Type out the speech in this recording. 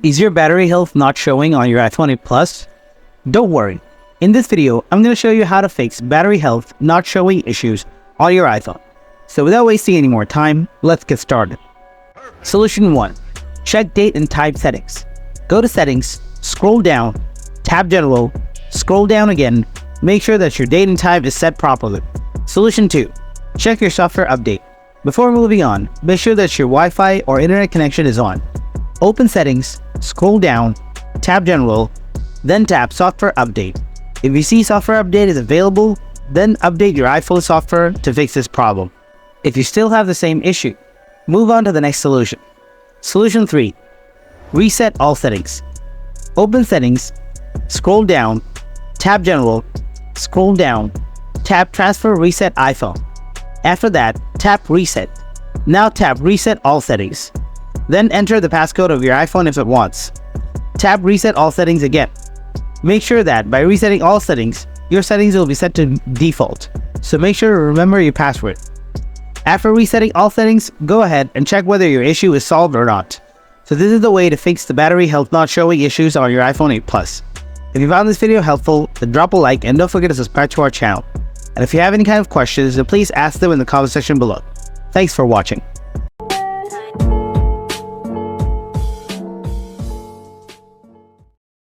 Is your battery health not showing on your iPhone 8 Plus? Don't worry. In this video, I'm going to show you how to fix battery health not showing issues on your iPhone. So without wasting any more time, let's get started. Solution 1. Check date and time settings. Go to Settings, scroll down, tap General, scroll down again, make sure that your date and time is set properly. Solution 2. Check your software update. Before moving on, make sure that your Wi-Fi or internet connection is on. Open Settings, scroll down, tap General, then tap Software Update. If you see Software Update is available, then update your iPhone software to fix this problem. If you still have the same issue, move on to the next solution. Solution 3. Reset all settings. Open Settings, scroll down, tap General, scroll down, tap Transfer Reset iPhone. After that, tap Reset. Now tap Reset all settings. Then enter the passcode of your iPhone if it wants. Tap Reset all settings again. Make sure that by resetting all settings, your settings will be set to default. So make sure to remember your password. After resetting all settings, go ahead and check whether your issue is solved or not. So this is the way to fix the battery health not showing issues on your iPhone 8 Plus. If you found this video helpful, then drop a like and don't forget to subscribe to our channel. And if you have any kind of questions, then please ask them in the comment section below. Thanks for watching.